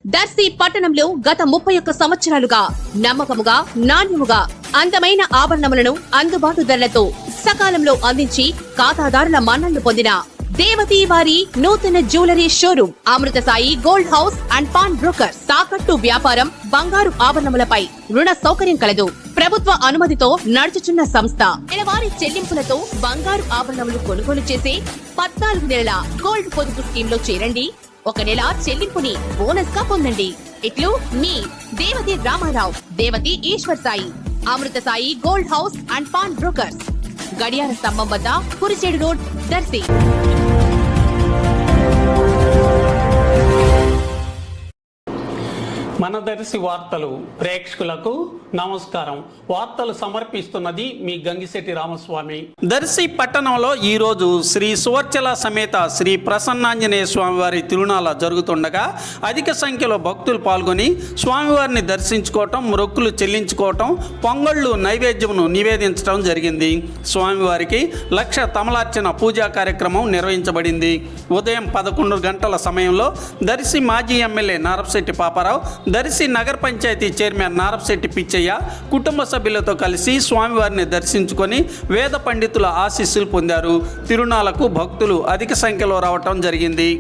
దర్శి పట్టణంలో గత 31 సంవత్సరాలుగా నమ్మకముగా నాణ్యముగా అందమైన ఆభరణములను అందుబాటు ధరలతో సకాలంలో అందించి ఖాతాదారుల మన్ననలు పొందిన దేవతి వారి నూతన jewellery showroom Amrutha Sai gold house and pawn broker. తాకట్టు వ్యాపారం, బంగారు ఆభరణములపై రుణ సౌకర్యం కలదు. ప్రభుత్వ అనుమతితో నడుచుచున్న సంస్థ. నెలవారీ చెల్లింపులతో బంగారు ఆభరణములు కొనుగోలు చేసే 14 నెలల గోల్డ్ పొదుపు స్కీమ్ లో చేరండి. 1 నెల చెల్లింపుని బోనస్ గా పొందండి. ఇట్లు మీ Devathi Ramarao, Devathi Eshwar Sai, Amrutha Sai gold house and pawn brokers, గడియార స్తంభం వద్ద, కురిచేడు రోడ్, దర్శి. మన దర్శి వార్తలు ప్రేక్షకులకు నమస్కారం. వార్తలు సమర్పిస్తున్నది మీ గంగిశెట్టి రామస్వామి. దర్శి పట్టణంలో ఈరోజు శ్రీ సువర్చల సమేత శ్రీ ప్రసన్నాంజనేయ స్వామివారి తిరునాళ జరుగుతుండగా అధిక సంఖ్యలో భక్తులు పాల్గొని స్వామివారిని దర్శించుకోవటం, మొక్కులు చెల్లించుకోవటం, పొంగళ్ళు నైవేద్యమును నివేదించడం జరిగింది. స్వామివారికి 1,00,000 తమలార్చన పూజా కార్యక్రమం నిర్వహించబడింది. ఉదయం 11 గంటల సమయంలో దర్శి మాజీ ఎమ్మెల్యే నారపశెట్టి పాపారావు, దర్శి నగర పంచాయతీ చైర్మన్ నారపశెట్టి పిచ్చయ్య కుటుంబ సభ్యులతో కలిసి స్వామివారిని దర్శించుకొని వేద పండితుల ఆశీస్సులు పొందారు. తిరునాళ్లకు భక్తులు అధిక సంఖ్యలో రావటం జరిగింది.